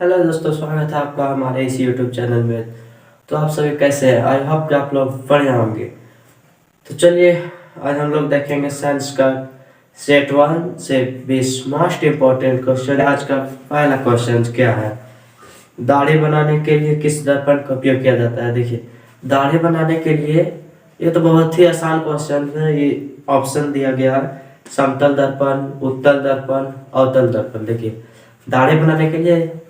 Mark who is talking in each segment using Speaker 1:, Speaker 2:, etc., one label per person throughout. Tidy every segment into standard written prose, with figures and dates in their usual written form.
Speaker 1: Hello दोस्तों, स्वागत है आपका हमारे इस यूट्यूब चैनल में। तो आप सभी कैसे हैं? आई होप कि आप लोग बढ़िया होंगे। तो चलिए, आज हम लोग देखेंगे साइंस का सेट 1 से 20 मोस्ट इम्पोर्टेंट क्वेश्चन। आज का पहला क्वेश्चन क्या है? दाढ़ी बनाने के लिए किस दर्पण का उपयोग किया जाता है? देखिए, दाढ़ी बनाने के लिए ये तो बहुत ही आसान क्वेश्चन है। ये ऑप्शन दिया गया है: समतल दर्पण, उत्तल दर्पण, अवतल दर्पण। देखिए, दाढ़ी बनाने के लिए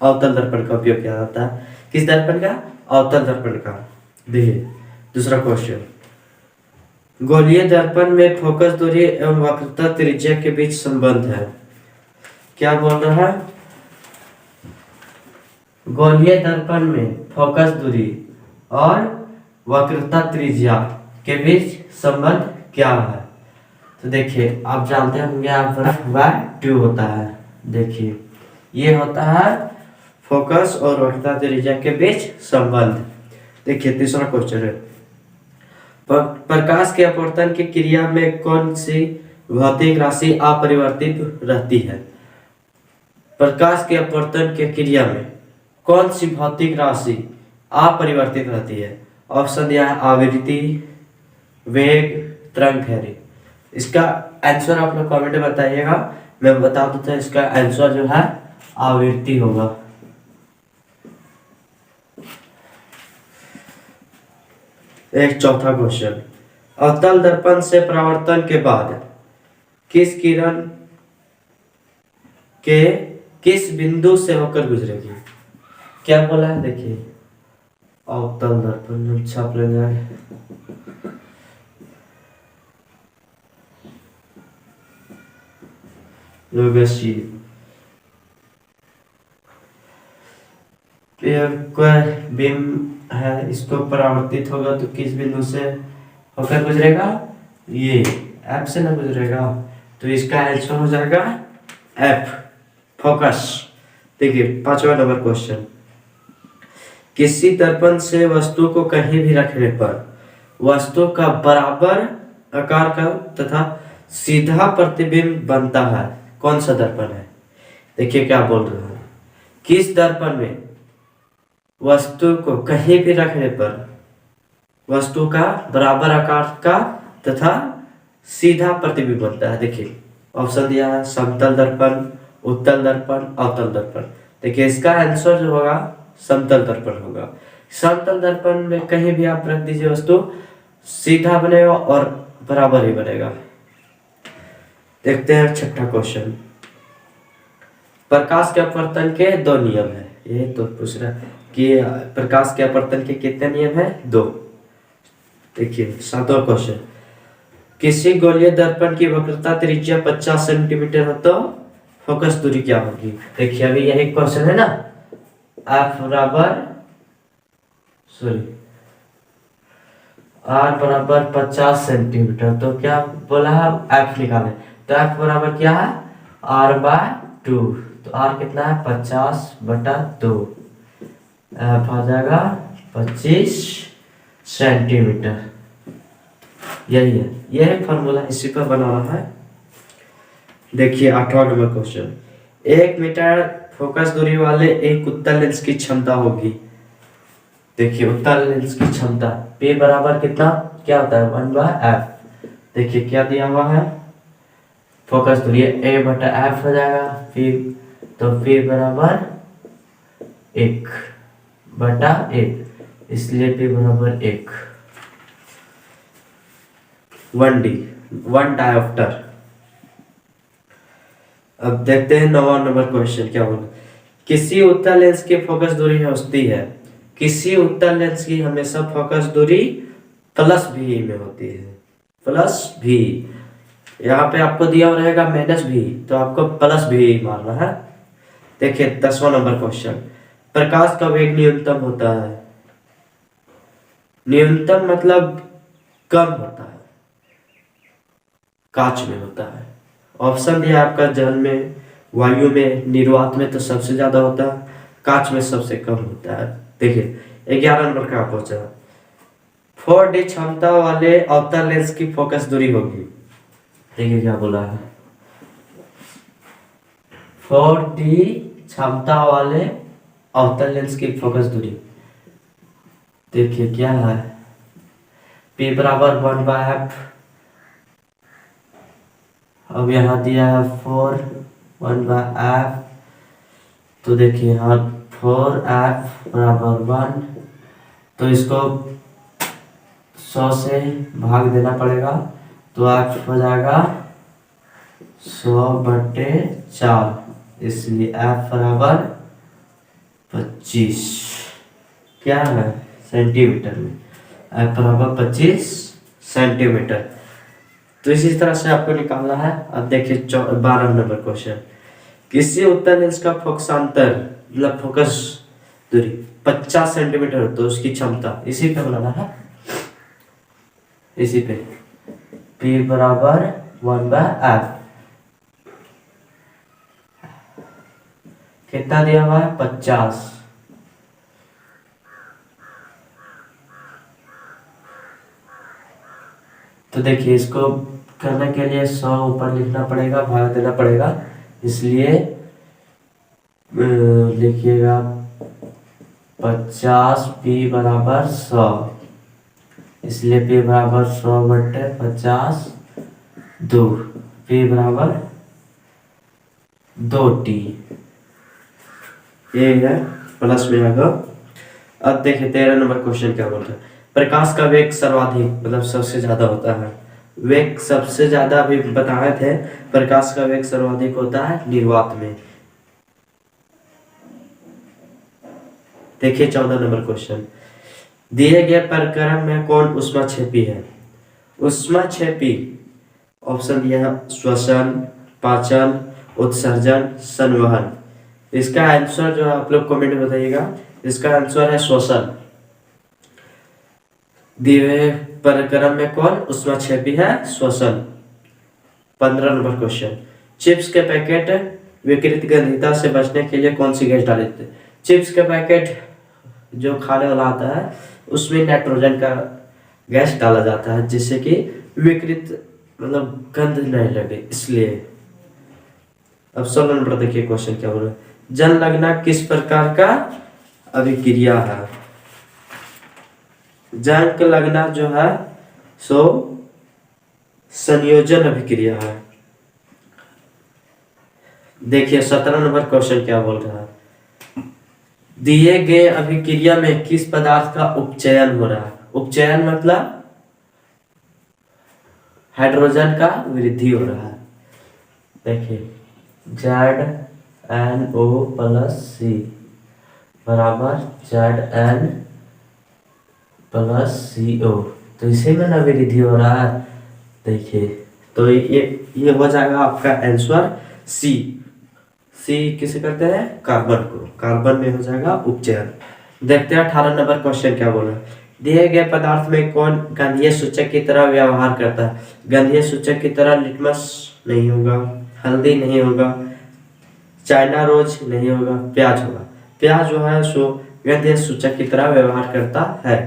Speaker 1: अवतल दर्पण का उपयोग किया जाता है। किस दर्पण का? अवतल दर्पण का। देखिए, दूसरा क्वेश्चन, गोलीय दर्पण में फोकस दूरी एवं वक्रता त्रिज्या के बीच संबंध है। क्या बोल रहा है? गोलीय दर्पण में फोकस दूरी और वक्रता त्रिज्या के बीच संबंध क्या है? तो देखिए, आप जानते होंगे, आप y2 होता है। देखिए, ये होता है फोकस और वक्रता त्रिज्या के बीच संबंध। देखिए, तीसरा क्वेश्चन है, प्रकाश के अपवर्तन की क्रिया में कौन सी भौतिक राशि अपरिवर्तित रहती है? प्रकाश के अपवर्तन की क्रिया में कौन सी भौतिक राशि अपरिवर्तित रहती है? ऑप्शन दिया है: आवृत्ति, वेग, तरंगदैर्घ्य। इसका आंसर आप लोग कमेंट में बताइएगा। मैं बता देता हूँ, इसका आंसर जो है आवृत्ति होगा। एक चौथा क्वेश्चन, अवतल दर्पण से परावर्तन के बाद किस किरण के किस बिंदु से होकर गुजरेगी? क्या बोला है? देखिए, अवतल दर्पण छाप लेना है। कोई बिंब है, इसको परावर्तित होगा तो किस बिंदु से होकर गुजरेगा? ये एफ से ना गुजरेगा, तो इसका आंसर हो जाएगा एफ, फोकस। देखिए, पांचवा नंबर क्वेश्चन, किसी दर्पण से वस्तु को कहीं भी रखने पर वस्तु का बराबर आकार का तथा सीधा प्रतिबिंब बनता है। कौन सा दर्पण है? देखिए, क्या बोल रहा है, किस दर्पण में वस्तु को कहीं भी रखने पर वस्तु का बराबर आकार का तथा सीधा प्रतिबिंब बनता है? देखिए, ऑप्शन दिया है: समतल दर्पण, उत्तल दर्पण, अवतल दर्पण। देखिए, इसका आंसर जो होगा समतल दर्पण होगा। समतल दर्पण में कहीं भी आप रख दीजिए, वस्तु सीधा बनेगा और बराबर ही बनेगा। देखते हैं छठा क्वेश्चन, प्रकाश के अपवर्तन के दो नियम है। ये तो पूछ रहा है कि प्रकाश के अपवर्तन के कितने नियम है? दो। देखिए, सातवां क्वेश्चन, किसी गोलीय दर्पण की वक्रता त्रिज्या 50 सेंटीमीटर हो तो फोकस दूरी क्या होगी? देखिए, अभी यही क्वेश्चन है ना, एफ बराबर आर बराबर 50 सेंटीमीटर। तो क्या बोला है? एफ निकाले, तो एफ बराबर क्या है? r/2। तो आर कितना है? 50/2। एफ आ जाएगा 25 सेंटीमीटर। यही है, यही फॉर्मूला, इसी पर बना रहा है। देखिए, आठवां नंबर क्वेश्चन, 1 मीटर फोकस दूरी वाले एक उत्तल लेंस की क्षमता होगी। देखिए, उत्तल लेंस की क्षमता P बराबर कितना क्या होता है? 1/f। देखिए, क्या दिया हुआ है? फोकस दूरी A/f हो जाएगा फिर, तो P बराबर 1/1, इसलिए P बराबर 1। 1D, 1 dioptre. अब देखते हैं 9वां नंबर क्वेश्चन क्या बोला, किसी उत्तल लेंस की फोकस दूरी होती है। किसी उत्तल लेंस की हमेशा फोकस दूरी +v में होती है। +v, यहाँ पे आपको दिया रहेगा -v, तो आपको +v मारना है। देखिए, 10वां नंबर क्वेश्चन, प्रकाश का वेग न्यूनतम होता है। न्यूनतम मतलब कम होता है, कांच में होता है। ऑप्शन दिया आपका जल में, वायु में, निर्वात में तो सबसे ज्यादा होता है, कांच में सबसे कम होता है। देखिए, 11 नंबर का पूछा, 4D क्षमता वाले अवतल लेंस की फोकस दूरी होगी। देखिए, क्या बोला है? 4D क्षमता वाले अवतल लेंस की फोकस दूरी। देखिए क्या है, P बराबर 1/f। अब यहाँ दिया है 4 1/f, तो देखिए यहाँ 4f बराबर 1, तो इसको 100 से भाग देना पड़ेगा, तो f हो जाएगा 100/4, इसलिए f बराबर 25 क्या है सेंटीमीटर में, f बराबर 25 सेंटीमीटर। तो इसी तरह से आपको निकालना है। अब देखिए 12 नंबर क्वेश्चन, किसी उत्तल लेंस का फोकसांतर मतलब फोकस दूरी 50 सेंटीमीटर, तो उसकी क्षमता इसी पे बनाना है, इसी पे P बराबर 1/f, कितना दिया हुआ है 50, तो देखिए इसको करने के लिए 100 ऊपर लिखना पड़ेगा, भाग देना पड़ेगा, इसलिए लिखिएगा 50 P बराबर 100, इसलिए P बराबर 100/50, 2 P बराबर 2T, ये है प्लस में आएगा। अब देखिए 13 नंबर क्वेश्चन क्या बोलता है, प्रकाश का वेग सर्वाधिक मतलब सबसे ज्यादा होता है, वेग सबसे ज्यादा अभी बताए थे, प्रकाश का वेग सर्वाधिक होता है निर्वात में। देखिए 14 नंबर क्वेश्चन, दिए गए प्रक्रम में कौन ऊष्माक्षेपी है। ऊष्माक्षेपी ऑप्शन दिया है श्वसन, पाचन, उत्सर्जन, संवहन। इसका आंसर जो आप लोग कमेंट में बताइएगा, इसका आंसर है श्वसन। दिए प्रक्रम में कौन ऊष्माक्षेपी है, श्वसन। 15 नंबर क्वेश्चन, चिप्स के पैकेट विकृत गंधीयता से बचने के लिए कौन सी गैस डाले थे। चिप्स के पैकेट जो खाने वाला आता है उसमें नाइट्रोजन का गैस डाला जाता है, जिससे कि विकृत मतलब गंध नहीं लगे, इसलिए। अब 16 नंबर देखिए क्वेश्चन क्या बोला, जल लगना किस प्रकार का अभिक्रिया है। जंग लगना जो है सो संयोजन अभिक्रिया है। देखिए 17 नंबर क्वेश्चन क्या बोल रहा है, दिए गए अभिक्रिया में किस पदार्थ का उपचयन हो रहा है। उपचयन मतलब हाइड्रोजन का वृद्धि हो रहा है। देखिए ZnO + C बराबर Zn + CO, तो इसी में ना वृद्धि हो रहा है। देखिए तो ये हो जाएगा आपका आंसर सी। सी किसे करते हैं, कार्बन को, कार्बन में हो जाएगा उपचयन। देखते हैं 18 नंबर क्वेश्चन क्या बोला, दिए गए पदार्थ में कौन गंधीय सूचक की तरह व्यवहार करता है। गंधीय सूचक की तरह लिटमस नहीं होगा, हल्दी नहीं होगा, चाइना रोज नहीं होगा, प्याज होगा। प्याज जो है सो गंधीय सूचक की तरह व्यवहार करता है।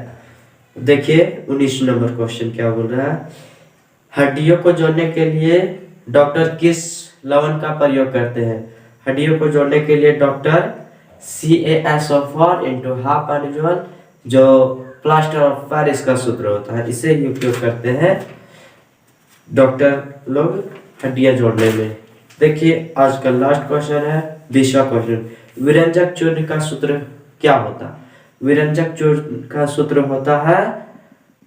Speaker 1: देखिए 19 नंबर क्वेश्चन क्या बोल रहा है, हड्डियों को जोड़ने के लिए डॉक्टर किस लवण का प्रयोग करते हैं। हड्डियों को जोड़ने के लिए डॉक्टर CaSO4 × हाफ एनिजोल, जो प्लास्टर ऑफ पेरिस का सूत्र होता है, इसे ही उपयोग करते हैं डॉक्टर लोग हड्डियां जोड़ने में। देखिए आज का लास्ट क्वेश्चन है 20वां क्वेश्चन, विरंजक चूर्ण का सूत्र क्या होता है। विरंजक चूर्ण का सूत्र होता है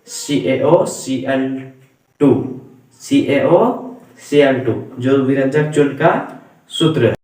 Speaker 1: CaOCl2, CaOCl2 जो विरंजक चूर्ण का सूत्र है।